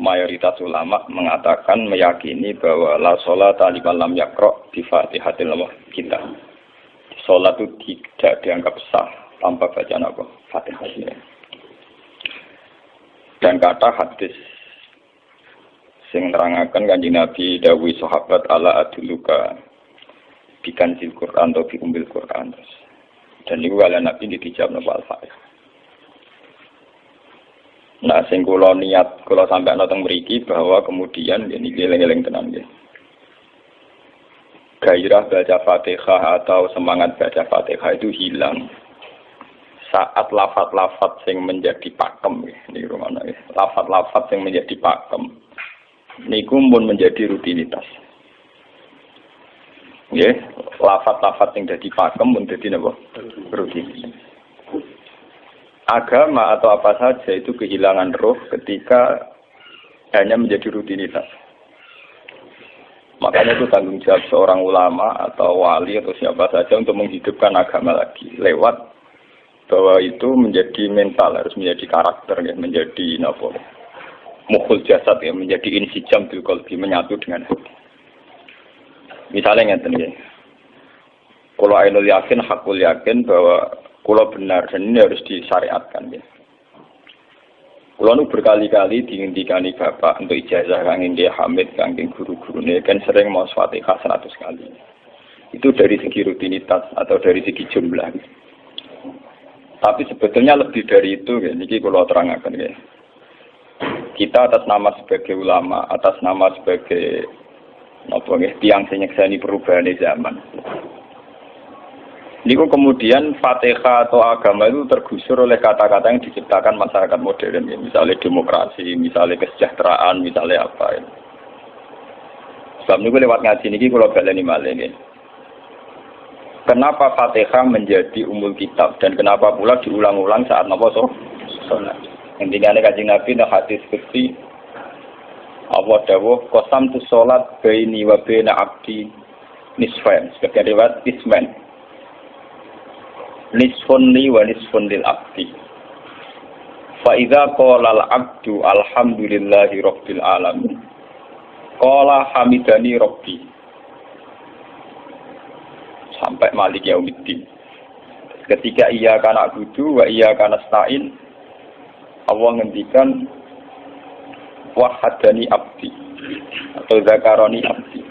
mayoritas ulama mengatakan meyakini bahwa la sholata liman lam yaqra bi Fatihatil Kitab. Salat itu tidak dianggap sah tanpa bacaan apa? Fatihah. Dan kata hadis sing nerangaken Kanjeng Nabi dawuh sahabat ala aduluka bikanzil Quran atau bi umbil Quran. Dan niku kala Nabi dijawab napa Al-Fatihah. Nah, sing kula niat kula sampai nonton mriki bahwa kemudian ini eling-eling tenan nggih. Gairah baca Fatihah atau semangat baca Fatihah itu hilang saat lafaz-lafaz yang menjadi pakem nggih niku ngono nggih. Lafaz-lafaz yang menjadi pakem niku pun menjadi rutinitas. Nggih, lafaz-lafaz yang dadi pakem pun dadi napa? Rutinitas. Agama atau apa saja itu kehilangan roh ketika hanya menjadi rutinitas. Makanya itu tanggung jawab seorang ulama atau wali atau siapa saja untuk menghidupkan agama lagi lewat bahwa itu menjadi mental, harus menjadi karakter, ya, menjadi napa? Mukhul jasad, ya, menjadi insijam bil qalbi, menyatu dengan hati. Misalnya ngeten nggih. Kalau ainul yakin, hakul yakin bahwa kalau benar dan ini harus disyariatkan ya. Kalau nu berkali-kali dihentikan bapak untuk ijazah kangge dia Hamid kangge guru-gurune kan sering mau Fatihah 100 kali. Itu dari segi rutinitas atau dari segi jumlah. Tapi sebetulnya lebih dari itu ya. Niki kalau terangkan ya. Kita atas nama sebagai ulama, atas nama sebagai napa nggih tiyang sing nyekseni perubahan zaman. Niku kemudian Fatihah atau agama itu tergusur oleh kata-kata yang diciptakan masyarakat modern, ya. Misalnya demokrasi, misalnya kesejahteraan, misalnya apa. Ya. Sebab niku lewat ngaji niki kalau baleni malih nggih. Kenapa Fatihah menjadi umul kitab dan kenapa pula diulang-ulang saat napa salat? Intinya Kanjeng Nabi nang hadis qudsi Allah dawuh qasam tu salat baini wa baina abdi nisfain. Sebagai riwayat isman. Nisfun li wa nisfun lil abdi. Fa idza qala al abdu alhamdulillahi rabbil alamin. Qala hamidani rabbi. Sampai malik yaumiddin. Ketika ia kana abudu wa ia kana stain, Allah ngendikan wahadani abdi atau zakarani abdi.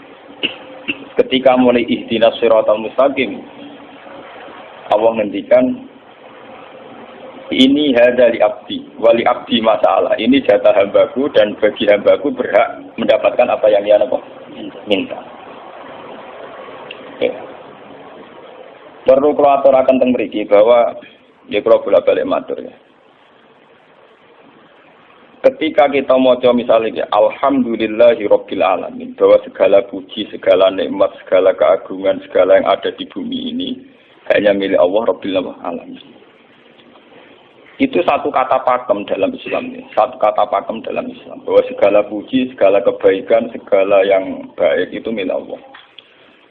Ketika mulai ihdinas siratal mustaqim, Allah ngendikan ini hadali abdi wali abdi masalah. Ini jatah hambaku dan bagi hambaku berhak mendapatkan apa yang dia minta. Okay. Perlu kalau aturakan teng mriki bahwa ya kalau bolak-balik matur ya. Ketika kita maca misalnya alhamdulillahi rabbil alamin, bahwa segala puji, segala nikmat, segala keagungan, segala yang ada di bumi ini hanya milik Allah Rabbil Alamin. Itu satu kata pakem dalam Islam. Satu kata pakem dalam Islam. Bahwa segala puji, segala kebaikan, segala yang baik itu milik Allah.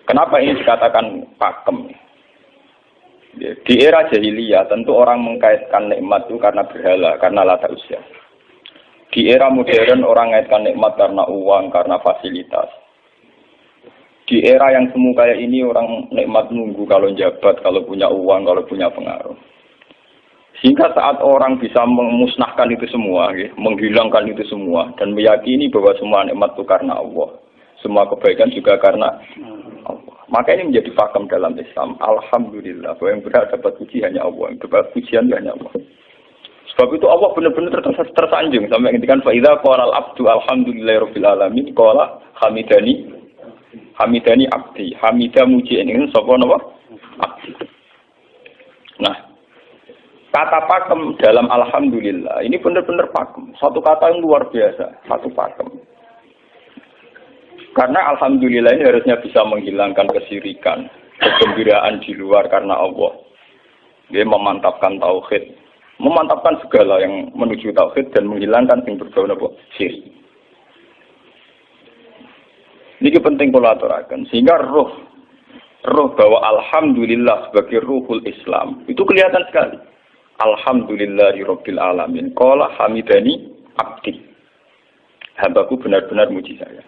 Kenapa ini dikatakan pakem? Di era jahiliyah tentu orang mengkaitkan nikmat itu karena berhala, karena lata usia. Di era modern orang mengaitkan nikmat karena uang, karena fasilitas. Di era yang semu kayak ini orang nikmat nunggu kalau jabat, kalau punya uang, kalau punya pengaruh. Sehingga saat orang bisa memusnahkan itu semua, ya, menghilangkan itu semua, dan meyakini bahwa semua nikmat itu karena Allah. Semua kebaikan juga karena Allah. Maka ini menjadi pakem dalam Islam. Alhamdulillah, bahwa yang berhak dapat puji hanya Allah, yang dapat pujian hanya Allah. Sebab itu Allah benar-benar tersanjung. Sampai ketika fa'idha qala al-abdu alhamdulillahirabbil alamin qala hamidani abdi. Hamidah muji ini sapa napa? Abdi. Nah, kata pakem dalam alhamdulillah ini benar-benar pakem. Satu kata yang luar biasa, satu pakem. Karena alhamdulillah ini harusnya bisa menghilangkan kesyirikan, kegembiraan di luar karena Allah. Dia memantapkan tauhid, memantapkan segala yang menuju tauhid dan menghilangkan yang berbau napa? Syirik. Ini penting kalau aturakan. Sehingga roh bahwa alhamdulillah sebagai ruhul Islam itu kelihatan sekali. Alhamdulillahirabbil alamin. Qala hamidani abdi. Hambaku benar-benar muji saya.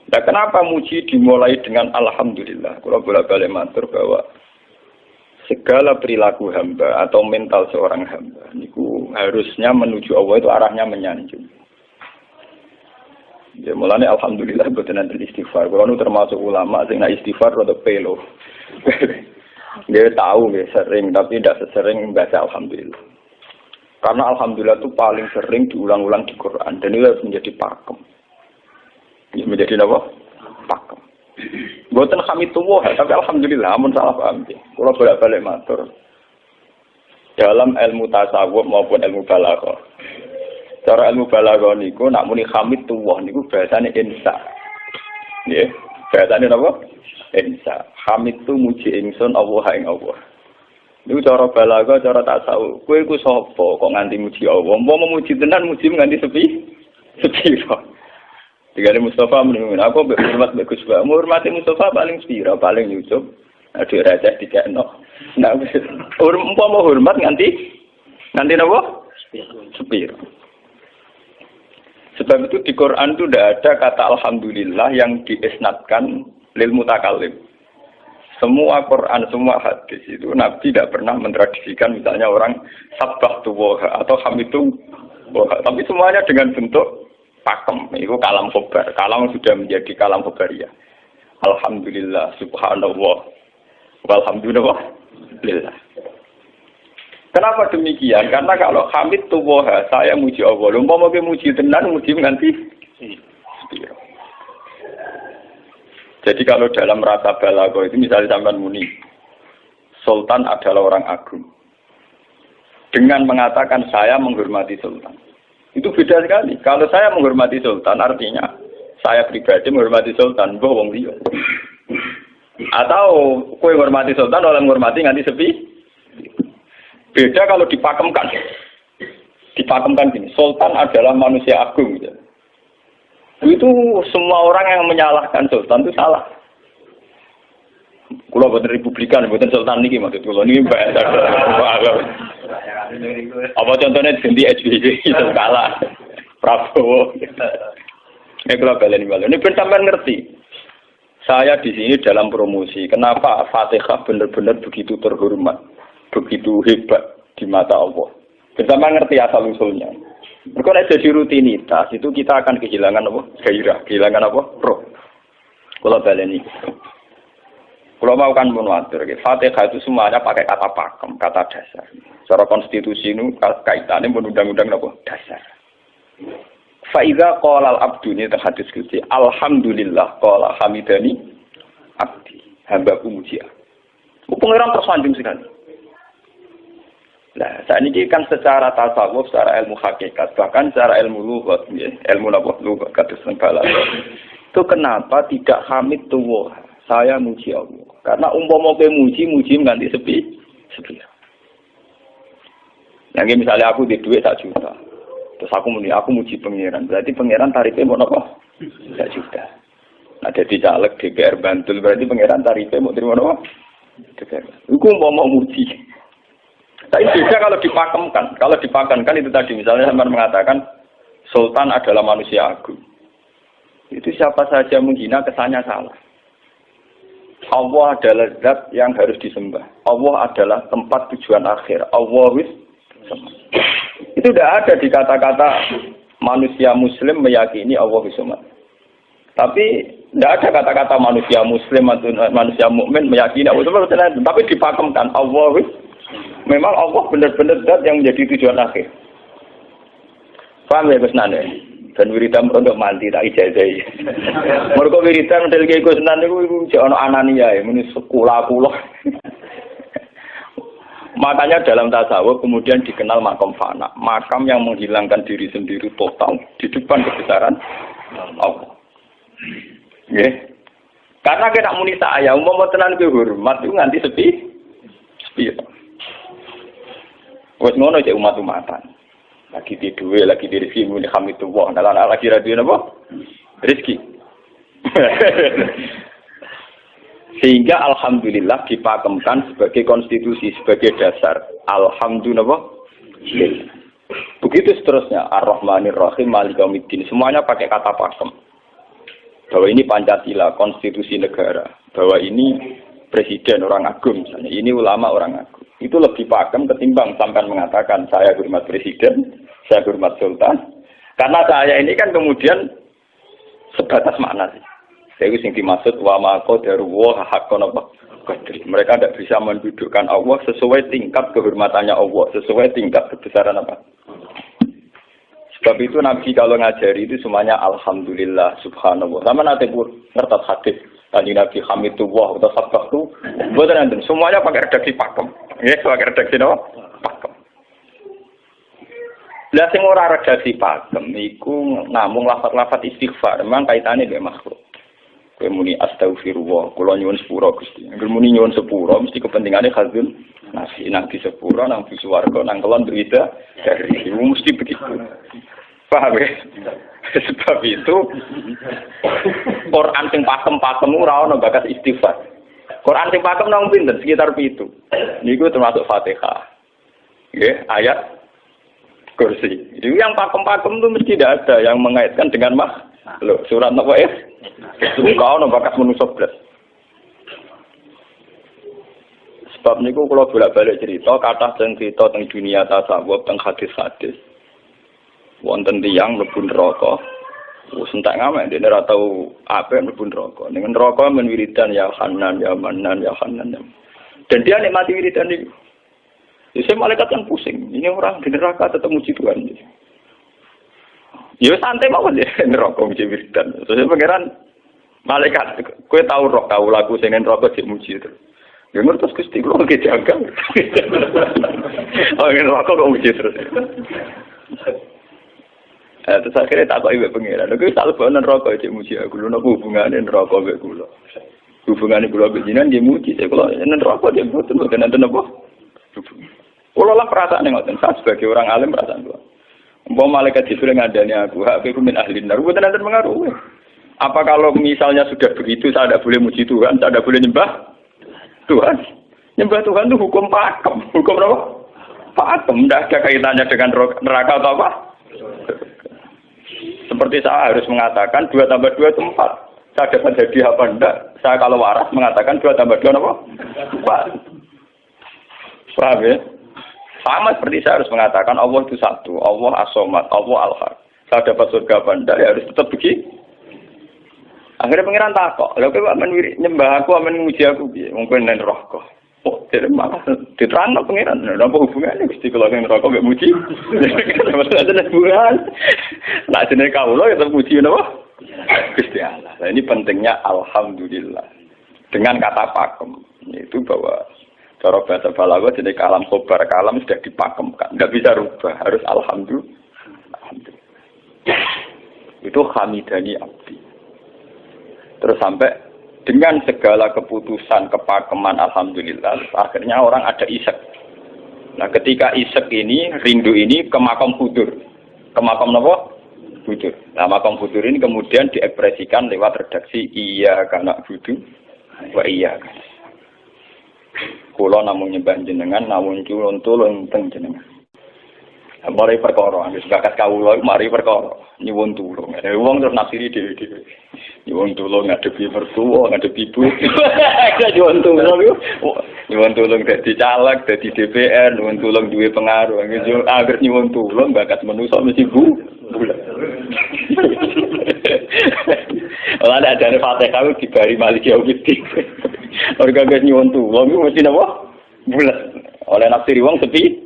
Nah, kenapa muji dimulai dengan alhamdulillah? Kalau bolak-balik matur bahwa segala perilaku hamba atau mental seorang hamba niku harusnya menuju Allah itu arahnya menyanjung. Ya mulane alhamdulillah boten nanti istighfar. Kalau nu termasuk ulama sing nak istighfar rada pelo. Dia tahu dia sering tapi tidak sesering membaca alhamdulillah. Karena alhamdulillah itu paling sering diulang-ulang di Quran dan itu harus menjadi pakem. Ya menjadi apa? Pakem. Boten hamidullah tapi alhamdulillah amun salah paham. Kalau bolak-balik matur dalam ilmu tasawuf maupun ilmu balaghah. Cara ilmu balaghah niku nak muni hamidullah niku bahasane insa. Nggih, bahasane napa? Insa. Hamid tu muji ingsun Allah ing Allah. Niku cara balaghah, cara tasawuf. Kowe iku sapa kok nganti muji Allah? Umpama memuji tenan muji nganti sepi. Digale Mustafa muni aku hormat mbek Gus Ba. Hormati Mustafa paling sepira, paling nyucup. Aduh rajah dikekno. Nah, umpama hormat nganti napa? Sepira. Sebab itu di Quran itu tidak ada kata alhamdulillah yang diisnadkan lil mutakallim. Semua Quran, semua hadis itu Nabi tidak pernah mentradisikan misalnya orang sabbahtu wa atau hamidu wa. Tapi semuanya dengan bentuk pakem. Itu kalam khobar. Kalam sudah menjadi kalam khobariyah. Alhamdulillah, subhanallah, walhamdulillah. Kenapa demikian? Karena kalau hamid tuwoha, saya muji Allah. Umpama ke muji tenan, muji nganti sepiro. Jadi kalau dalam rasa balaghah itu misalnya sampean muni, Sultan adalah orang agung. Dengan mengatakan saya menghormati Sultan. Itu beda sekali. Kalau saya menghormati Sultan artinya saya pribadi menghormati Sultan, mbah wong liya. Atau kowe menghormati Sultan oleh menghormati nganti sepi. Beda kalau dipakemkan. Dipakemkan gini, Sultan adalah manusia agung gitu. Itu semua orang yang menyalahkan Sultan itu salah. Kalau buatan Republikan, buatan Sultan ini maksud kalau ini bahasa apa contohnya ganti SBY itu kalah Prabowo. Ini kalau balen ini benar ngerti. Saya di sini dalam promosi. Kenapa Fatihah benar-benar begitu terhormat, begitu hebat di mata Allah. Bersama ngerti asal usulnya. Kalau jadi rutinitas itu kita akan kehilangan apa? Gairah, kehilangan apa? Roh. Kalau balen ini. Kalau mau kan menwatir, Fatihah itu semuanya pakai kata pakem, kata dasar. Secara konstitusi ini kaitannya undang-undang apa? Dasar. Faiza qala al-abdu ini terhadis kunci. Alhamdulillah qala hamidani abdi. Hambaku muji. Pengiran tersanjung sekali. Nah, saat ini kan secara tasawuf, secara ilmu hakikat, bahkan secara ilmu lughat, ilmu apa? Lughat kata balaghah. Itu kenapa tidak hamid tuwah? Saya muji Allah. Karena umpama kowe muji nganti sepi. Yang misalnya aku di duit 1 juta. Terus aku muji pangeran. Berarti pangeran tarifnya mau apa? 1 juta. Nah, jadi caleg DPR Bantul berarti pangeran tarifnya mau terima apa? DPR. Iku umpama muji. Tapi beda kalau dipakemkan. Kalau dipakemkan itu tadi misalnya sampean mengatakan Sultan adalah manusia agung. Itu siapa saja menghina kesannya salah. Allah adalah zat yang harus disembah. Allah adalah tempat tujuan akhir. Allah wis. Itu tidak ada di kata-kata manusia muslim meyakini Allah wis. Tapi tidak ada kata-kata manusia muslim atau manusia mukmin meyakini Allah wis. Tapi dipakemkan Allah wis. Memang Allah benar-benar zat yang menjadi tujuan akhir. Paham ya Gus Nane? Dan wiridan untuk mandi tak ijazahi. Mergo wiridan model iki Gus Nan niku jek ana anania ya muni sekolah. Makanya dalam tasawuf kemudian dikenal makam fana, makam yang menghilangkan diri sendiri total di depan kebesaran Allah. Nggih. Karena kita muni saya umpama tenan ki hormat itu nganti sepi. Wes ngono cek umat-umatan. Lagi di duwe, lagi di rezeki muni hamidullah. Nah, lagi radio napa? Rezeki. Sehingga alhamdulillah dipakemkan sebagai konstitusi, sebagai dasar. Alhamdulillah. Begitu seterusnya, Ar-Rahmanir Rahim, Maliki Yaumiddin, semuanya pakai kata pakem. Bahwa ini Pancasila, konstitusi negara. Bahwa ini presiden orang agung misalnya, ini ulama orang agung. Itu lebih pakem ketimbang sampai mengatakan saya hormat presiden, saya hormat sultan. Karena saya ini kan kemudian sebatas makna sih. Saya sing dimaksud wa ma qadaru wa haqqan apa. Mereka tidak bisa mendudukkan Allah sesuai tingkat kehormatannya Allah, sesuai tingkat kebesaran apa. Sebab itu Nabi kalau ngajari itu semuanya alhamdulillah subhanallah. Sama nanti pun ngertas hadis tadi Nabi Hamidullah atau Sabbahtu, bukan nanti semuanya pakai redaksi pakem. Ya, pakai redaksi apa? Pakem. Lah sing ora redaksi pakem iku namung lafaz-lafaz istighfar, memang kaitannya dengan makhluk. Kowe muni astagfirullah, kula nyuwun sepura Gusti. Angger muni nyuwun sepura mesti kepentingane khazun nasi nang di sepura nang di swarga nang kelon berita dari mesti begitu. Paham ya? Sebab itu Quran sing pakem-pakem ora ono bakas istighfar. Quran sing pakem nang pinten sekitar 7. Niku termasuk Fatihah. Nggih, ayat kursi. Itu yang pakem-pakem itu mesti tidak ada yang mengaitkan dengan makhluk. Surat apa ya? Kau no bakat manusia belas. Sebab niku kalau bolak-balik cerita, kata cerita tentang dunia tasawuf, tentang hadis-hadis. Wonten tiyang mlebu neraka. Wis entek ngamek dene ora tau apik mlebu neraka. Ning neraka men wiridan ya Hanan ya Manan ya Hanan. Dan dia nikmati wiridan iki. Jadi malaikat kan pusing. Ini orang di neraka tetap muji Tuhan. Ya santai mawon ya neraka muji wiridan. Terus pangeran malaikat, kowe tahu roh kau lagu sing neraka sik muji itu. Ya ngertos Gusti kula ge jaga. Oh neraka kok muji terus. Terus akhirnya tak kok ibu pangeran. Kowe tak lebokno neraka sik muji aku. Lha napa hubungane neraka mek kula? Hubungane kula mek jenengan nggih muji. Kula neraka nggih mboten enten apa? Kalau lah perasaan yang ngoten, saya sebagai orang alim perasaan itu. Umpama malaikat Jibril ngandani aku, aku min ahli nar, bukan nanti mengaruh. Apa kalau misalnya sudah begitu, saya tidak boleh muji Tuhan, saya tidak boleh nyembah Tuhan. Nyembah Tuhan itu hukum pakem, hukum apa? Pakem, tidak ada kaitannya dengan neraka atau apa. Seperti saya harus mengatakan 2 tambah 2 itu 4. Saya dapat jadi apa enggak? Saya kalau waras mengatakan 2 tambah 2 apa? 4. Paham ya? Sama seperti saya harus mengatakan Allah itu satu, Allah as-somad, Allah al-haq. Saya dapat surga apa enggak, ya harus tetap begitu. Akhirnya pengiran takok, lha kowe amen nyembah aku, amen muji aku piye? Mungkin nen neraka. Oh, jadi malah diterangno pengiran, napa hubungannya Gusti kalau ning neraka mek muji? Ada hubungan. Nah, jenenge kawula ya tetep muji napa? Gusti Allah. Nah, ini pentingnya alhamdulillah. Dengan kata pakem, itu bahwa cara bahasa balaghah jadi kalam khobar, kalam sudah dipakemkan, tidak bisa rubah, harus alhamdulillah. Itu hamidani abdi. Terus sampai dengan segala keputusan kepakeman alhamdulillah, akhirnya orang ada isek. Nah, ketika isek ini, rindu ini ke makam hudur. Ke makam apa? Hudur. Nah, makam hudur ini kemudian diekspresikan lewat redaksi iya kana hudu wa iya. Kula namung nyembah jenengan, namung tulung teng jenengan. Mari perkara, wis bakat kawula mari perkara nyuwun tulung. Wong terus nafsiri dhewe-dhewe. Nyuwun tulung ngadepi mertua, ngadepi ibu. Nyuwun tulung yo. Nyuwun tulung dadi caleg, dadi DPR, nyuwun tulung duwe pengaruh. Angger nyuwun tulung bakat manusa mesti bulat. Ora ada jare Fatihah dibari Maliki Yaumiddin. Orga guys nyuwun tulung mesti napa? Bulat. Oleh nafsiri wong sepi.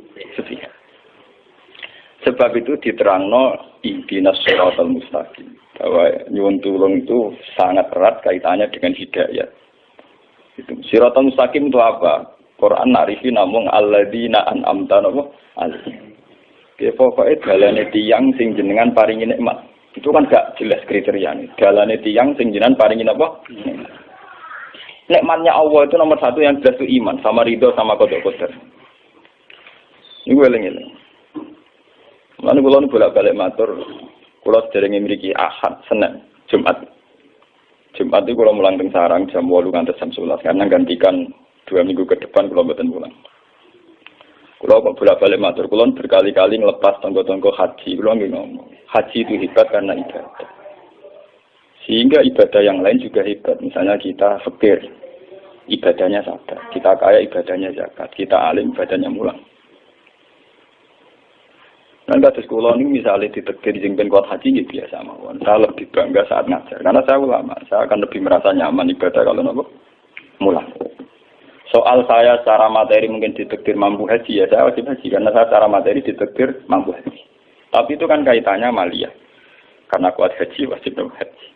Sebab itu diterangno ihdinas shiratal mustaqim. Bahwa nyuwun tulung itu sangat erat kaitannya dengan hidayah. Itu shiratal mustaqim itu apa? Quran narifi namung alladzina an'amta alaihim. Ki pokoke dalane tiyang sing jenengan paringi nikmat. Itu kan gak jelas kriteriane. Dalane tiyang sing jenengan paringi apa? Nikmatnya Allah itu nomor 1 yang jelas itu iman, sama ridho, sama qada qadar. Ini gue eling-eling. Lalu kula bolak-balik matur, kula sederenge mriki Ahad, Senin, Jumat. Jumat itu kula mulang teng sarang jam 8 ngantos jam 11 karena gantikan 2 minggu ke depan kula mboten pulang. Kulo kok bolak-balik matur, kulo berkali-kali ngelepas tonggo-tonggo haji, kulo nggih ngomong. Haji itu hebat karena ibadah. Sehingga ibadah yang lain juga hebat. Misalnya kita fakir, ibadahnya sadar. Kita kaya, ibadahnya zakat. Kita alim, ibadahnya mulang. Dan kados kulo ini misalnya ditekir jeng ben kuat haji, ya biasa mawon. Saya lebih bangga saat ngajar. Karena saya ulama, saya akan lebih merasa nyaman ibadah kalau nopo mulang. Soal saya secara materi mungkin ditektir mampu haji, ya saya wajib haji. Karena saya secara materi ditektir mampu haji. Tapi itu kan kaitannya maliyah. Karena kuat haji, wajib haji.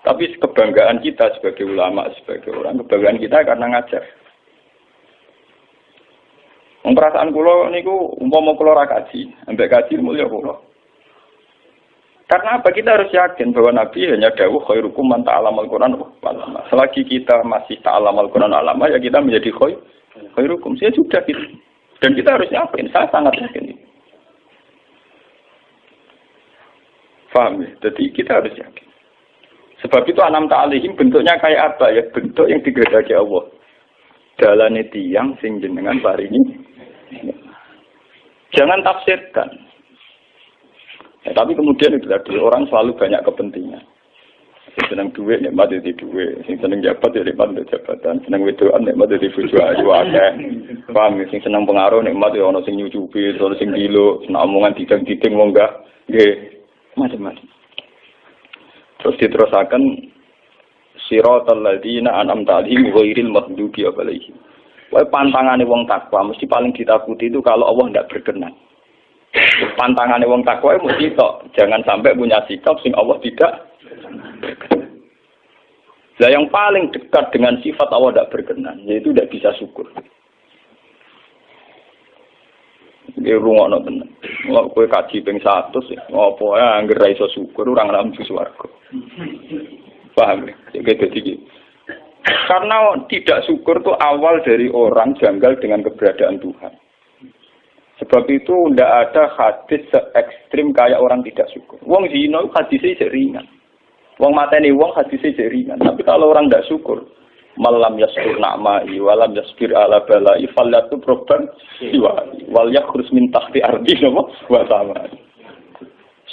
Tapi kebanggaan kita sebagai ulama, sebagai orang, kebanggaan kita karena ngajar. Perasaan kulo niku umpama kulo ra kaji, ambek kaji mulya kulo. Karena apa? Kita harus yakin bahwa Nabi hanya dawuh khairukum man ta'allamal Qur'an wa 'allama. Selagi kita masih ta'allamal Qur'an wa 'allama, ya kita menjadi khairukum. Saya sudah gitu. Dan kita harus yakin, saya sangat yakin. Paham ya? Jadi kita harus yakin. Sebab itu anam ta'alihim bentuknya kayak apa ya? Bentuk yang digedaki Allah. Dalane tiyang sing jenengan paringi. Jangan tafsirkan. Ya, tapi kemudian itu tadi orang selalu banyak kepentingan. Sing seneng duit nikmat di duit, sing seneng jabat ya nikmat di jabatan, seneng wedoan nikmat di bojo ayu akeh. Paham, sing seneng pengaruh nikmat ya ana sing nyucupi, ana sing dilo, seneng omongan didang-diding wong enggak nggih macam-macam. Terus diterusaken siratal ladzina an'amta 'alaihim ghairil maghdubi 'alaihim. Wae pantangane wong takwa mesti paling ditakuti itu kalau Allah tidak berkenan. Pantangannya wong takwa mesti tok, jangan sampai punya sikap sing Allah tidak berkenan. Nah, yang paling dekat dengan sifat Allah tidak berkenan, yaitu tidak bisa syukur. Dia rungokno tenan. Kalau kowe kaji ping 100, apa ya angger ra iso syukur ora nang swarga. Paham ya? Jadi gitu. Karena tidak syukur itu awal dari orang janggal dengan keberadaan Tuhan. Sebab itu tidak ada hadis se-ekstrim kayak orang tidak syukur. Wong zina hadisnya ringan. Wong mateni wong hadisnya ringan. Tapi kalau orang tidak syukur, malam yaskur na'ma'i walam yasbir ala bala'i fallatu proban siwa'i wal yakhrus min tahti ardi wa sama.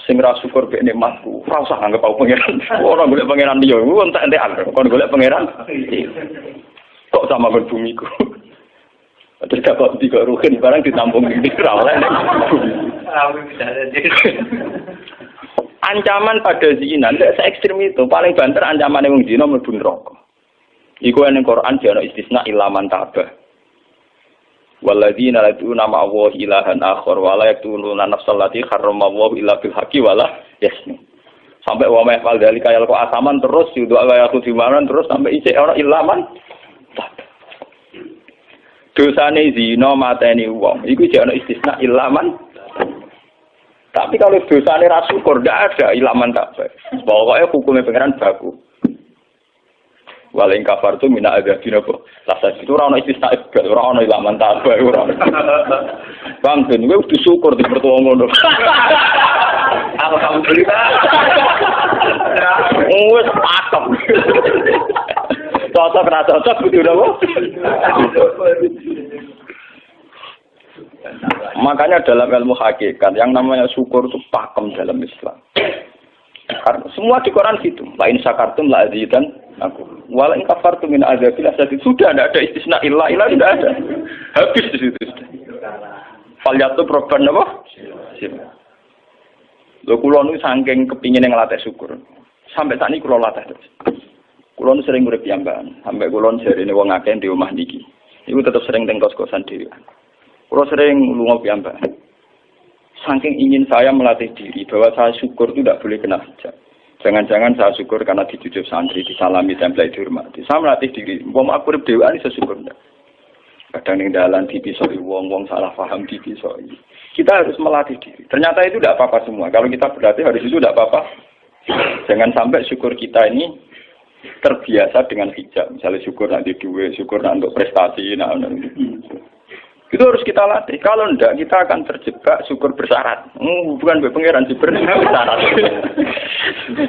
Sing ra syukur mek nikmatku, ora usah anggap aku pangeran. Ora golek pangeran liya, entek-entekan. Kon golek pangeran. Kok sama ben bumiku. Terus kok tiga ruhin barang ditampung di ra oleh. Ancaman pada zina ndak se-ekstrem itu. Paling banter ancamane wong zina mlebu neraka. Iku ning Quran jane istisna ilaman tabah. Walladzina lad'una ma'allahi ilahan akhar wa la yaqtuluna nafsal lati harramallahu illa bil haqqi wa la yasnu. Sampai wa ma yaqal dalika yalqa asaman terus yudu ayatu dimanan terus sampai isih ora ilaman. Dosane zina mateni wong iku jek ana istisna ilaman. Tapi kalau dosane ra syukur ndak ada ilaman tabah. Pokoke hukume pangeran baku. Waling kafar tu mina agabina kok. Rasa itu ora ana istisna ibad, ora ana ilaman tabah ora. Bang ben kowe kudu syukur di mertua ngono. Alhamdulillah. Wes pakem. Cocok ra cocok kudu napa? Makanya dalam ilmu hakikat yang namanya syukur itu pakem dalam Islam. Karena semua di Quran gitu. La in syakartum la azidan aku. Wala in kafartum min azabil asad. Sudah tidak ada istisna illa tidak ada. Habis di situ sudah. Falyatu proban apa? Lho kula nu saking kepingin ngelatih syukur. Sampai saat ini kula latih terus. Kula nu sering urip piyambakan. Sampai kula jarene wong akeh di omah niki. Iku tetep sering teng kos-kosan dhewe. Kula sering lunga piyambakan. Saking ingin saya melatih diri bahwa saya syukur itu tidak boleh kena hijab. Jangan-jangan saya syukur karena dijujuk santri, disalami, tempel, dihormati. Saya melatih diri. Wong aku urip dhewe ini saya syukur ndak. Kadang ning dalan dipisoi wong salah paham dipisoi. Kita harus melatih diri. Ternyata itu tidak apa-apa semua. Kalau kita berlatih harus itu tidak apa-apa. Jangan sampai syukur kita ini terbiasa dengan hijab. Misalnya syukur nanti duit, syukur nanti untuk prestasi, itu harus kita latih. Kalau enggak, kita akan terjebak syukur bersyarat. Bukan pangeran bersyarat.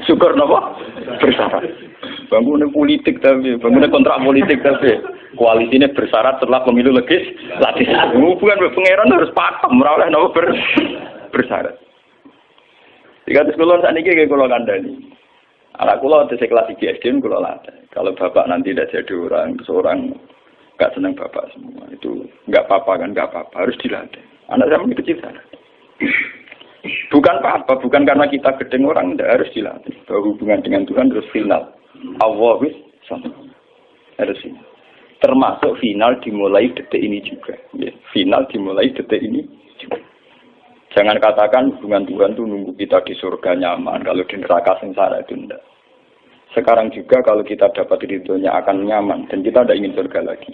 Syukur apa? Bersyarat. Bangunnya politik tapi, bangunnya kontrak politik tapi. Koalisinya bersyarat setelah pemilu legislatif. Hubungan pangeran harus pakem, ora oleh napa bersyarat. Jika sekolah saat ini kayak kalau kandani, anak kulo di kelas SD kulo latih. Kalau bapak nanti tidak jadi seorang nggak senang bapak semua itu nggak apa-apa kan, nggak apa-apa, harus dilatih. Anak saya masih kecil sana. Bukan apa-apa, bukan karena kita gedeng orang, tidak harus dilatih. Bahwa hubungan dengan Tuhan terus final. Allah wis sama. Harus ini. Termasuk final dimulai detik ini juga. Ya, final dimulai detik ini juga. Jangan katakan hubungan Tuhan itu nunggu kita di surga nyaman, kalau di neraka sengsara itu tidak. Sekarang juga kalau kita dapat ridhonya akan nyaman, dan kita tidak ingin surga lagi.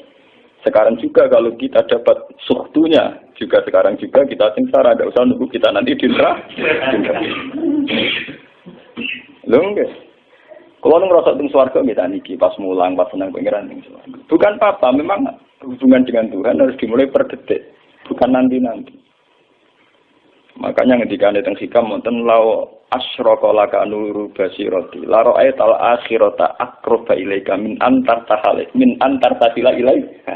Sekarang juga kalau kita dapat suhtunya, juga sekarang juga kita sengsara, tidak usah nunggu kita nanti di neraka. Loh enggak. Kalau ngerasa teng swarga kita niki pas mulang, pas senang pengiran teng swarga. Bukan apa, memang hubungan dengan Tuhan harus dimulai per detik, bukan nanti-nanti. Makanya ketika ada teng hikam wonten law asyraka laka nuru basirati la ra'aital akhirata aqraba ilaika min antar tahal min antar tasila ilaika.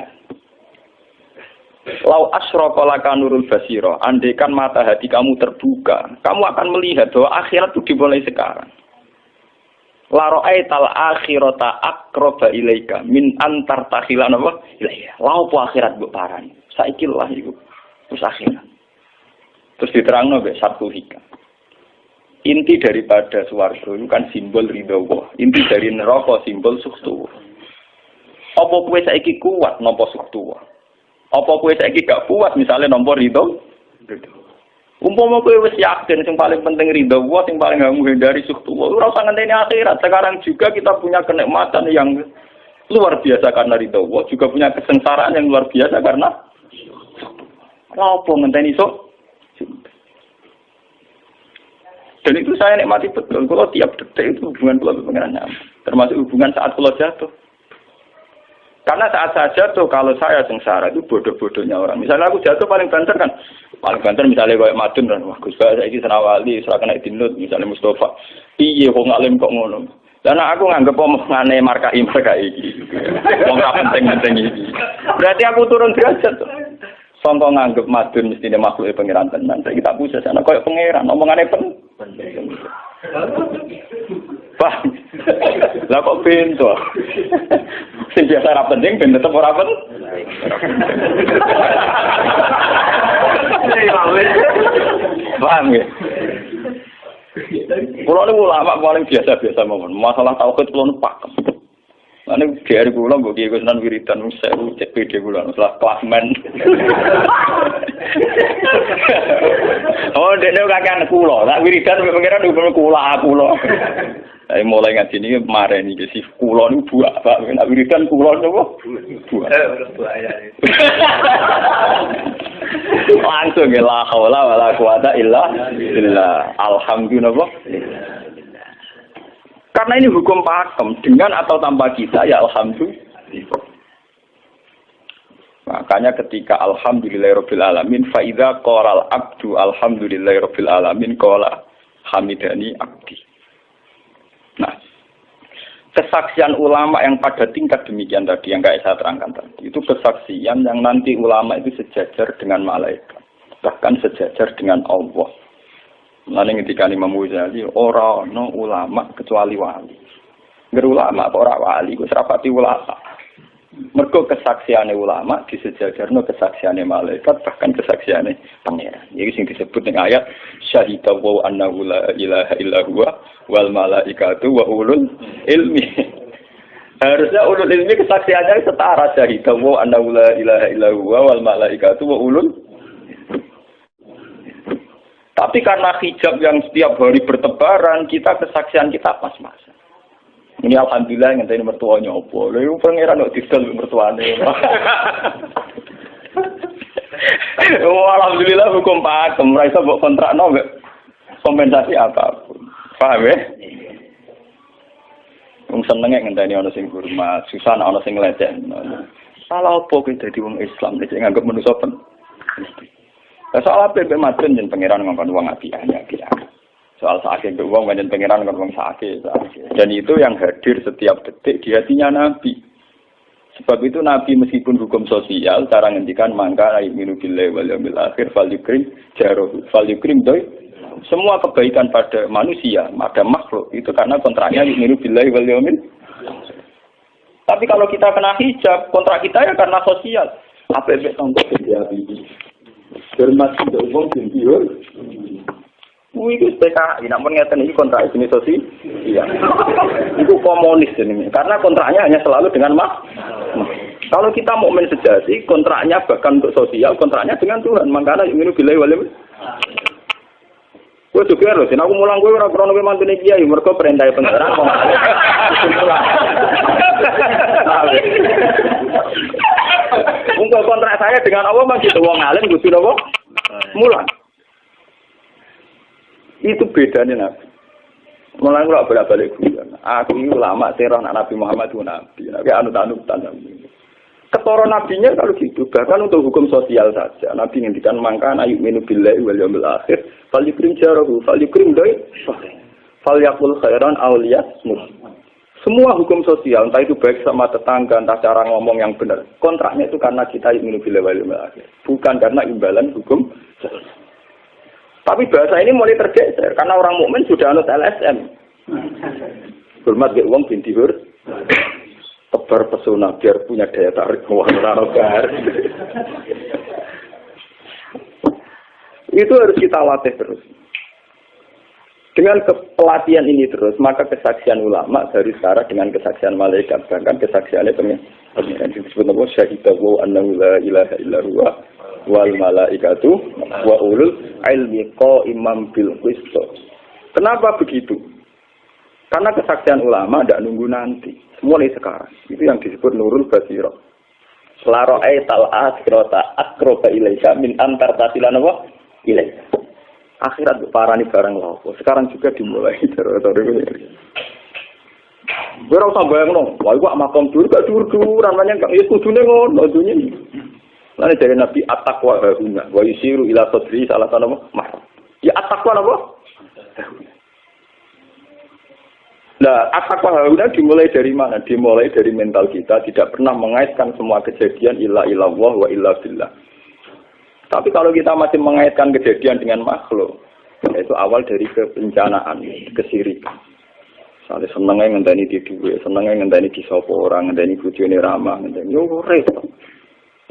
Law asyraka laka nurul basira, andaikan mata hati kamu terbuka, kamu akan melihat bahwa akhirat itu dimulai sekarang. La ra'aital akhirata aqraba ilaika min antar tahila napa ilaika. Law po akhirat mbok parani. Saiki lho iku. Terus akhirat. Terus diterangno mbek satu hikam. Inti daripada swarga itu kan simbol ridho Allah. Inti dari neraka simbol suktu. Apa kowe saiki kuat nampa suktu? Apa kowe saiki gak kuat misalnya nampa ridho? Umpama kowe wis yakin sing paling penting ridho Allah, sing paling gak menghindari suktu. Ora usah ngenteni akhirat. Sekarang juga kita punya kenikmatan yang luar biasa karena ridho Allah, juga punya kesengsaraan yang luar biasa karena apa ngenteni sok? Dan itu saya nikmati betul. Kalau tiap detik itu hubungan pulau dengan nyaman. Termasuk hubungan saat pulau jatuh. Karena saat saya jatuh, kalau saya sengsara itu bodoh-bodohnya orang. Misalnya aku jatuh paling banter kan. Paling banter misalnya kayak Madun kan. Wah Gus Bae saiki senawali, ora kena dinut misalnya Mustafa. Piye kok ngalim kok ngono. Dan aku nganggep omongane markai iki. Wong ora penting-penting iki. Berarti aku turun derajat tuh. Sangka nganggep Madun mestine makhluk pangeran tenan. Saiki tak pusat ana koyo pangeran omongane penting. Pak. Lah kok pintu. Sing biasa ora penting ben tetep ora penting. Paham ya? Kulo niku ulama paling biasa-biasa mawon. Masalah tauhid kulo nu pakem. Ane dari kula mbok iki Gunan wiridan sewu cek PD kula salah klasmen. Oh, dene kakean kula, tak wiridan pengiran hukum kula. Saya mulai ngaji ini kemarin iki sih kula niku buak, Pak. Nek wiridan kula niku buak. Langsung la haula wala quwata illa billah. Alhamdulillah. Karena ini hukum pakem, dengan atau tanpa kita, ya alhamdulillah. Makanya ketika alhamdulillahirabbil alamin, fa idza qala al-abdu alhamdulillahirabbil alamin qala hamidani abdi. Nah, kesaksian ulama yang pada tingkat demikian tadi yang kayak saya terangkan tadi, itu kesaksian yang nanti ulama itu sejajar dengan malaikat, bahkan sejajar dengan Allah. Lalu ketika Imam Ghazali ora ono ulama kecuali wali. Ngger ulama kok ora wali, kok serapati ulama. Mergo kesaksiane ulama disejajarno kesaksiane malaikat bahkan kesaksiane pangeran. Iki sing disebut ning ayat syahidallahu annahu la ilaha illa huwa wal malaikatu wa ulul ilmi. Harusnya ulul ilmi kesaksiannya setara syahidallahu annahu la ilaha illa huwa wal malaikatu wa ulul. Tapi karena hijab yang setiap hari bertebaran, kita kesaksian kita pas-pasan. Ini alhamdulillah yang tadi mertuanya opo. Lalu pangeran kok disel mertuane. Oh alhamdulillah hukum pakem, ora iso mbok kontrakno mbek kompensasi apapun. Paham ya? Wong senenge ngenteni ana sing hormat, susah ana sing leceh. Salah opo kuwi dadi wong Islam nek nganggep manusa pen. Soal apa yang Madun dan pangeran ngomong uang apiannya. Soal sakit uang dan pangeran ngomong sakit. Dan itu yang hadir setiap detik di hatinya Nabi. Sebab itu Nabi meskipun hukum sosial, cara ngendikan mangka yu'minu billahi wal yaumil akhir falyukrim jarohu falyukrim doi. Semua kebaikan pada manusia, pada makhluk itu karena kontraknya yu'minu billahi wal yaumil. Tapi kalau kita kena hijab, kontrak kita ya karena sosial. Apa yang contoh dia ini? Hormat tidak umum sendiri. Itu PKI, namun ngeten ini kontrak jenis sosial. Iya. Itu komunis ini. Karena kontraknya hanya selalu dengan Kalau kita mukmin sejati, kontraknya bahkan untuk sosial, kontraknya dengan Tuhan. Makanya yu'minu billahi wal yaumil. Gue juga loh, aku mulang gue orang krono mantune kiai, mereka perintah pengeran kok. Untuk kontrak saya dengan Allah masih wong alim kudu napa? Mulang. Itu bedanya Nabi. Mulang kula bolak-balik guyon. Aku ini ulama serah Nabi Muhammad itu Nabi. Nabi anut-anutan Nabi. Ketara nabinya kalau gitu, bahkan untuk hukum sosial saja. Nabi ngendikan mangkana yu'minu billahi wal yaumil akhir, falyukrim jarahu, falyukrim doi, falyakul khairan aw liyasmut. Semua hukum sosial, entah itu baik sama tetangga, entah cara ngomong yang benar. Kontraknya itu karena kita yu'minu billahi wal yaumil akhir, bukan karena imbalan hukum sosial. Tapi bahasa ini mulai tergeser karena orang mukmin sudah anut LSM. Hormat ke uang binti hur. Tebar pesona biar punya daya tarik warna-warna. Itu harus kita latih terus. Dengan pelatihan ini terus, maka kesaksian ulama dari sekarang dengan kesaksian malaikat, bahkan kesaksiannya pengiran disebut nama syahidahu annahu la ilaha illa huwa wal malaikatu wa ulul ilmi qaimam bil qist. Kenapa begitu? Karena kesaksian ulama tidak nunggu nanti, mulai sekarang. Itu yang disebut nurul basirah. Selaro'ai tal'as kirota akroba ilaika min antar tasilan apa? Ilaika. Akhirat parani barang lapo. Sekarang juga dimulai. Gue rasa bayang dong. Wah, gue makam dulu, gak dur-dur. Namanya gak, ya kudune ngono. Lalu dari Nabi at-taqwa hahuna. Wa yusiru ila sodri salah tanah apa? Ya at-taqwa apa? Nah, at-taqwa hahuna dimulai dari mana? Dimulai dari mental kita. Tidak pernah mengaitkan semua kejadian illa illallah wa illa billah. Tapi kalau kita masih mengaitkan kejadian dengan makhluk, itu awal dari kebencanaan, kesirikan. Misalnya senengnya ngenteni di duwe, senengnya ngenteni di sopo orang, ngenteni bojone ramah, ngenteni yo repot.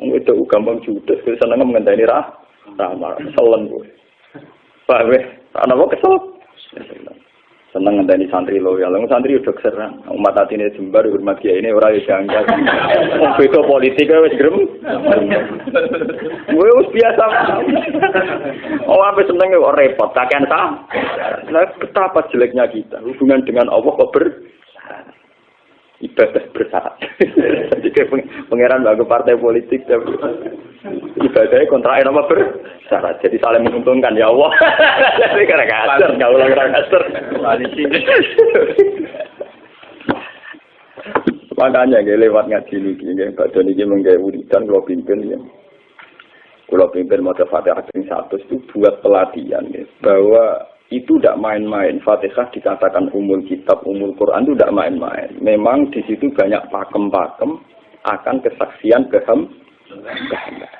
Itu gampang judes, senengnya ngenteni ramah, selen kowe. Pak weh, ana kok kesel. Seneng ngenteni santri loyal, santri udah serang. Umat atine jembar hormat kiai ini ora janggal. Beda politik wis grem. Wis biasa. Oh, apa seneng kok repot, kakean ta. Nah, betapa jeleknya kita hubungan dengan Allah kok ibadah bersyarat. Jadi pangeran bagi partai politik tapi ibadahnya kontrak apa bersyarat. Jadi saling menguntungkan ya Allah. Jadi karena kasar, nggak ulang kasar. Makanya lewat ngaji ini, Pak Doni ini menggawe wiridan kalau pimpin ya. Kalau pimpin mau Fatihah 1 itu buat pelatihan ya, bahwa itu tidak main-main. Fatihah dikatakan umul kitab, umul Quran itu tidak main-main. Memang di situ banyak pakem-pakem akan kesaksian kehendak.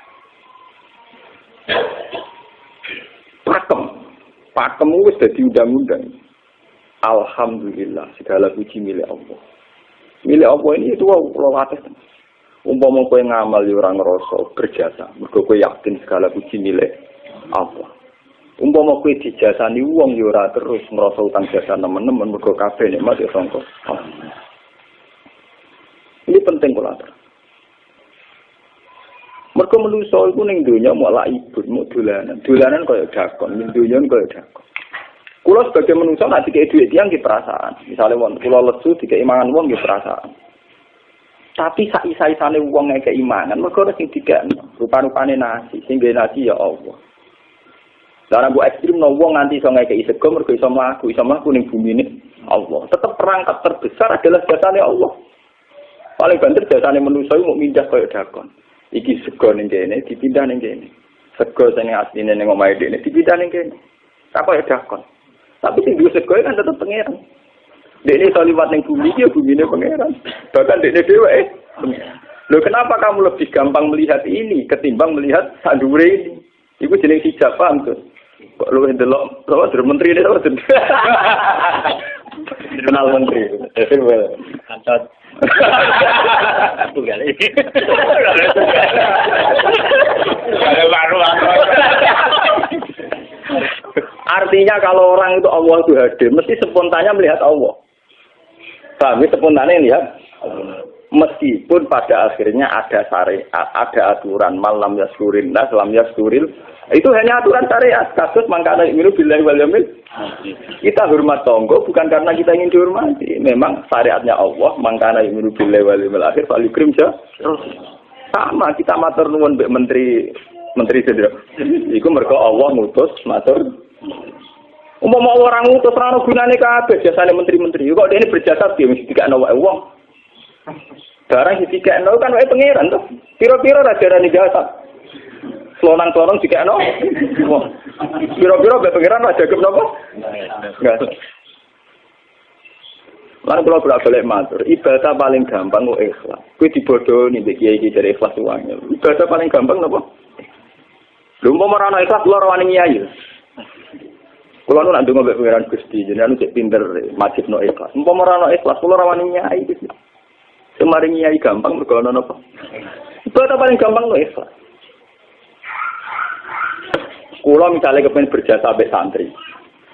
Pakem itu sudah diundang-undang. Alhamdulillah, segala puji milik Allah. Milik Allah ini itu Allah. Umpama kowe ngamal ya ora ngrasa berjasa, mergo kowe yakin segala puji milik Allah. Umpama kowe dijasani wong ya ora terus ngrasa utang jasa nemen-nemen mergo kabeh nikmat ya sangka. Ini penting kula atur. Mergo manusa iku ning donya mau lak ibut, mau dolanan. Dolanan kaya dakon, ning donya kaya dakon. Kula sebagai manusa nek dikek dhuwit tiyang nggih perasaan. Misale wong kula lesu dikek mangan wong nggih perasaan. Tapi sak isa-isane wong ngekek imangan mergo sing dikekno. Rupa-rupane nasi, sing nggawe nasi ya Allah. Lah bu ekstrim no wong nganti iso ngekeki sego mergo iso mlaku ning bumine Allah. Tetap perangkat terbesar adalah jasane Allah. Paling banter jasane manusa iku mau mindah kaya dakon. Iki sego ning kene dipindah ning kene. Sego sing asline ning omahe dene dipindah ning kene. Apa ya dakon. Tapi sing duwe sego kan tetep pangeran. Dene iso liwat ning bumi iki ya bumine pangeran. Bahkan dene dhewe pangeran. Loh kenapa kamu lebih gampang melihat ini ketimbang melihat sandure ini? Iku jeneng hijab paham tuh. Kok lu ndelok dari menteri ini terus. Kenal menteri. Kantor. Tunggal ini. Ada baru. Artinya kalau orang itu Allah itu hadir, mesti spontannya melihat Allah. Paham? Spontannya lihat. Meskipun pada akhirnya ada syariat, ada aturan malam yaskurin, lam yaskuril, itu hanya aturan syariat. Kasus mangkana iminu billahi wal yamil. Kita hormat tonggo bukan karena kita ingin dihormati. Memang syariatnya Allah, mangkana iminu billahi wal yamil akhir falikrim ja. Sama kita matur nuwun mbek menteri sedaya. Iku mergo Allah ngutus matur. Umpama orang ngutus ora ono gunane kabeh jasane menteri-menteri. Kok dene berjasa piye mesti dikakno wae wong. Barang dikakno kan wae pangeran to. Piro-piro ra darani jasa. Selonang-selonang dikakno. Piro-piro wae pangeran ra jagep napa? Enggak. Lan kula bolak-balik matur, ibadah paling gampang kok ikhlas. Kuwi dibodohi mbek kiai iki dari ikhlas uangnya. Ibadah paling gampang napa? Lho umpama ora ana ikhlas kula ora wani nyai. Kula nu nak ndonga mbek pangeran Gusti, jenengan cek pinter majibno ikhlas. Umpama ora ana ikhlas kula ora wani nyai iki. Semari nyai gampang mergo ana napa? Ibadah paling gampang kok ikhlas. Kula misalnya kepen berjasa mbek santri.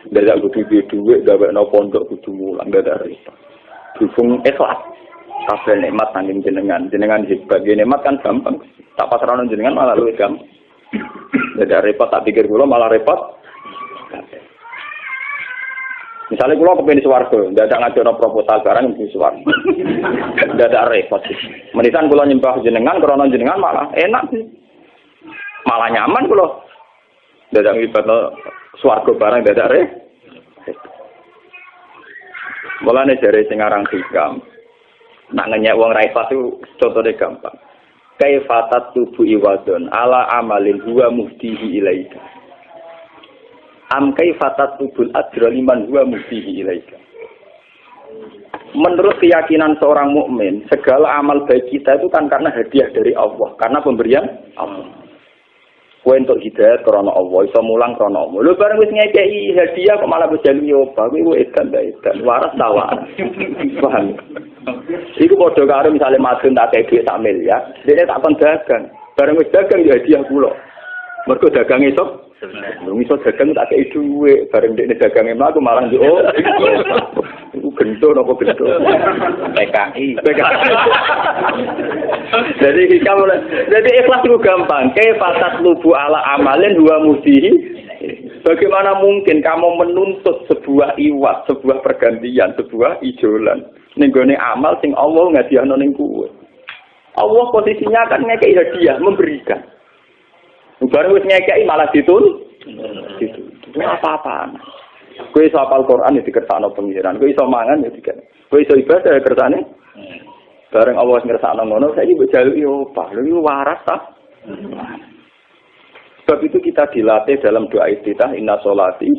Dari aku duit gawe no pondok kudu mulang dari dukung ikhlas kabeh nikmat saking jenengan hebat nikmat kan gampang tak pasrahno jenengan malah luwih gampang dadi repot tak pikir kula malah repot misalnya kula kepengin swarga ndak ada ngajono proposal barang di swarga ndak ada repot menisan kula nyembah jenengan krana jenengan malah enak sih malah nyaman kula ndak ada ngibadno swarga barang dadare. Mulane jare sing aran hikam. Nak ngenyek wong ra ikhlas itu contone gampang. Kaifatat tubu iwadon ala amalin huwa muftihi ilaika. Am kaifatat tubul ajra liman huwa muftihi ilaika. Menurut keyakinan seorang mukmin, segala amal baik kita itu kan karena hadiah dari Allah, karena pemberian Allah. Kowe entuk hidayah karena Allah, iso mulang karena Allah. Lho bareng wis ngekeki hadiah kok malah berjalu nyoba, kuwi edan ta edan, waras ta waras. Paham? Iku padha karo misale madun tak kei dhuwit sak miliar, dene tak kon dagang. Bareng wis dagang ya hadiah kula. Mergo dagang iso iso dagang tak kei dhuwit, bareng dene dagange mlaku malah yo. Iku gento napa gento? PKI. Jadi ikhlas itu gampang. Kaifatat lubu ala amalin huwa mudihi. Bagaimana mungkin kamu menuntut sebuah iwat, sebuah pergantian, sebuah ijolan ning gone amal sing Allah ngadihano ning kowe. Allah posisinya kan ngekeki hadiah, memberikan. Bareng wis ngekeki malah ditun. Itu apa-apaan. Kowe iso hafal Quran ya dikersakno pengiran, kowe iso mangan ya dikersakno. Kowe iso ibadah ya kersane. Bareng Allah ngersakno ngono, saiki mbok jaluki opah. Lho iki waras ta? Sebab itu kita dilatih dalam doa iftitah inna sholati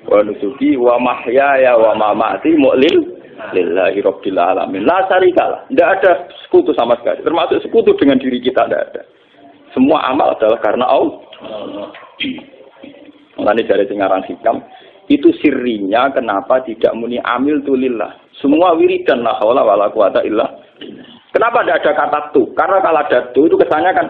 wa nusuki wa mahyaya wa mamati lillahi rabbil alamin. La syarikalah. Tidak ada sekutu sama sekali. Termasuk sekutu dengan diri kita tidak ada. Semua amal adalah karena Allah. Mulane dari singaran hikam itu sirrinya kenapa tidak muni amil tulillah. Semua wiridan la haula wala quwata illa. Kenapa tidak ada kata tu? Karena kalau ada tu itu kesannya kan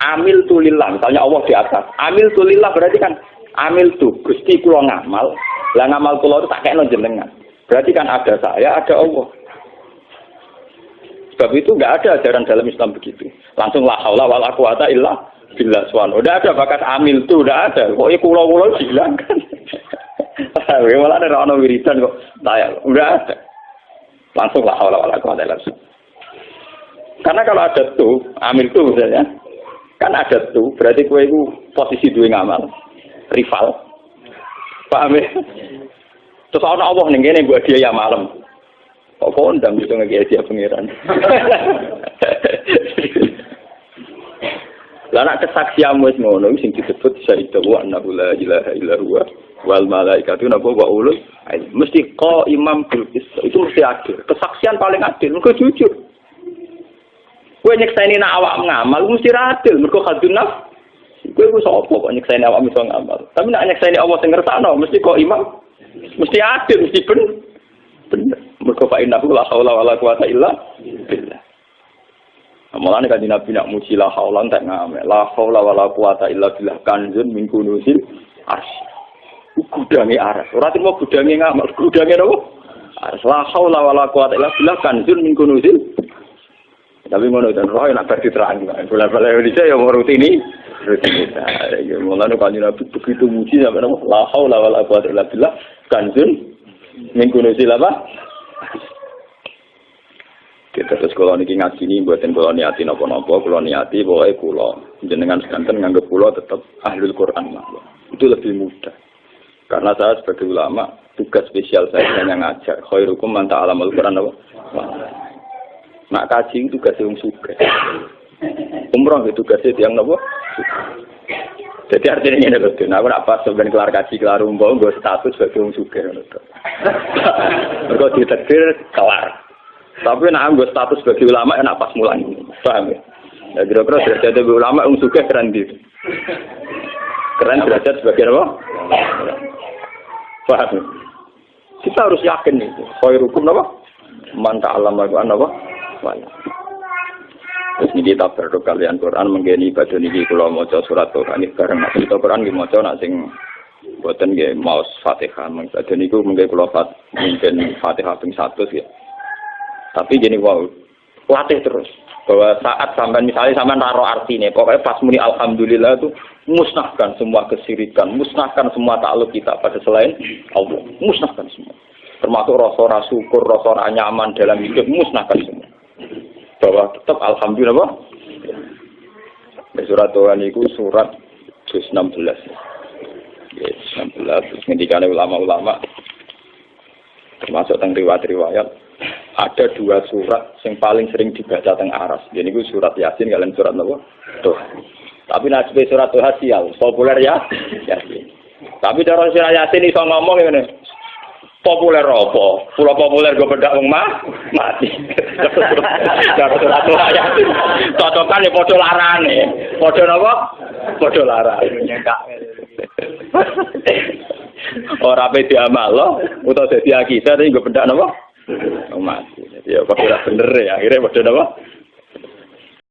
amil tulillah. Misalnya Allah di atas. Amil tulillah berarti kan amil tu Gusti kula ngamal. Lah ngamal kula itu tak kekno jenengan. Berarti kan ada saya, ada Allah. Sebab itu enggak ada ajaran dalam Islam begitu. Langsung la haula wala quwata illa billah subhanahu. Enggak ada bakat amil tu, enggak ada. Kok kula bilang kan. Malah ada orang wiridan kok saya enggak ada. Langsung la haula wala quwata illa billah. Karena kalau ada tuh, amil tuh misalnya, kan ada tuh, berarti kowe itu posisi dua ngamal, rival. Paham ya? Terus ana Allah ning kene mbok dia ya malam. Kok kondang gitu ngeki dia pangeran. Lah nek kesaksian wis ngono sing disebut syahida wa annahu la ilaha illa huwa wal malaikatu napa wa ulul mesti imam bil qis itu mesti adil. Kesaksian paling adil mergo jujur. Kowe nyekseni nak awak ngamal mesti adil, mergo khadun nafs. Kowe ku sapa kok nyekseni awak iso ngamal. Tapi nak nyekseni Allah sing ngersakno mesti kok imam. Mesti adil, mesti bener. Mergo fa innahu la haula wala quwata illa billah. Mulane kan Nabi nak muji la haula tak ngame. La haula wala quwata illa billah kanzun min kunuzil arsy. Gudange aras. Ora terima gudange ngamal, gudange napa? Aras la haula wala quwata illa billah kanzun min kunuzil. Tapi ngono dan roh nak diterang. Bola-bola Indonesia yang rutini. Ya mulane kan Nabi begitu muji sampai napa? La haula wala quwata illa billah kanzun min kunuzil apa? Kita terus kalau niki ngaji ini buatin kalau niati nopo-nopo, kalau niati pokoknya kulo jenengan sekanten nganggep kulo tetap ahlul Quran itu lebih mudah. Karena saya sebagai ulama tugas spesial saya hanya ngajar. Khairukum man ta'allamul Quran apa? Nak kaji itu tugas yang suka. Umroh itu tugasnya yang nopo. Jadi artinya ini betul. Nah, apa sebenarnya kelar kaji kelar umroh gue status sebagai yang suka. Mereka ditakdir kelar. Tapi nak ambil status sebagai ulama enak pas mulan, paham ya? Ya kira-kira derajat sebagai ulama suka keren gitu. Keren derajat sebagai apa? Paham ya? Kita harus yakin itu. Khairukum apa? Man ta'allama al-Qur'an apa? Wala. Terus ini kita berdoa kalian Quran menggeni ibadah niki kula maca surat Tuhan ini bareng nak kita Quran nggih maca nak sing boten nggih maos Fatihah mengko niku mengke kula mungkin Fatihah ping 100 ya. Tapi gini wow, latih terus bahwa saat sampai misalnya sampai naruh artinya, pokoknya pas muni alhamdulillah itu musnahkan semua kesirikan, musnahkan semua takluk kita pada selain Allah, musnahkan semua. Termasuk rasa syukur, rasa nyaman dalam hidup, musnahkan semua. Bahwa tetap alhamdulillah. Surat Tuhan itu surat 16. Yes, 16. Terus ketika ulama-ulama termasuk tentang riwayat-riwayat. Ada 2 surat yang paling sering dibaca teng aras. Jadi itu surat Yasin kalian surat apa? Tuh. Tapi nasib surat Tuh sial, populer ya Yasin. Tapi cara surat Yasin iso ngomong ngene. Populer apa? Pulau populer gue bedak wong mati. Cara surat Tuh Yasin. Cocokan ya padha larane. Padha napa? Padha larane. Ora pe diamal utawa dadi akidah tapi gue bedak napa? Mati. Jadi ya kok ora bener ya akhirnya padha napa?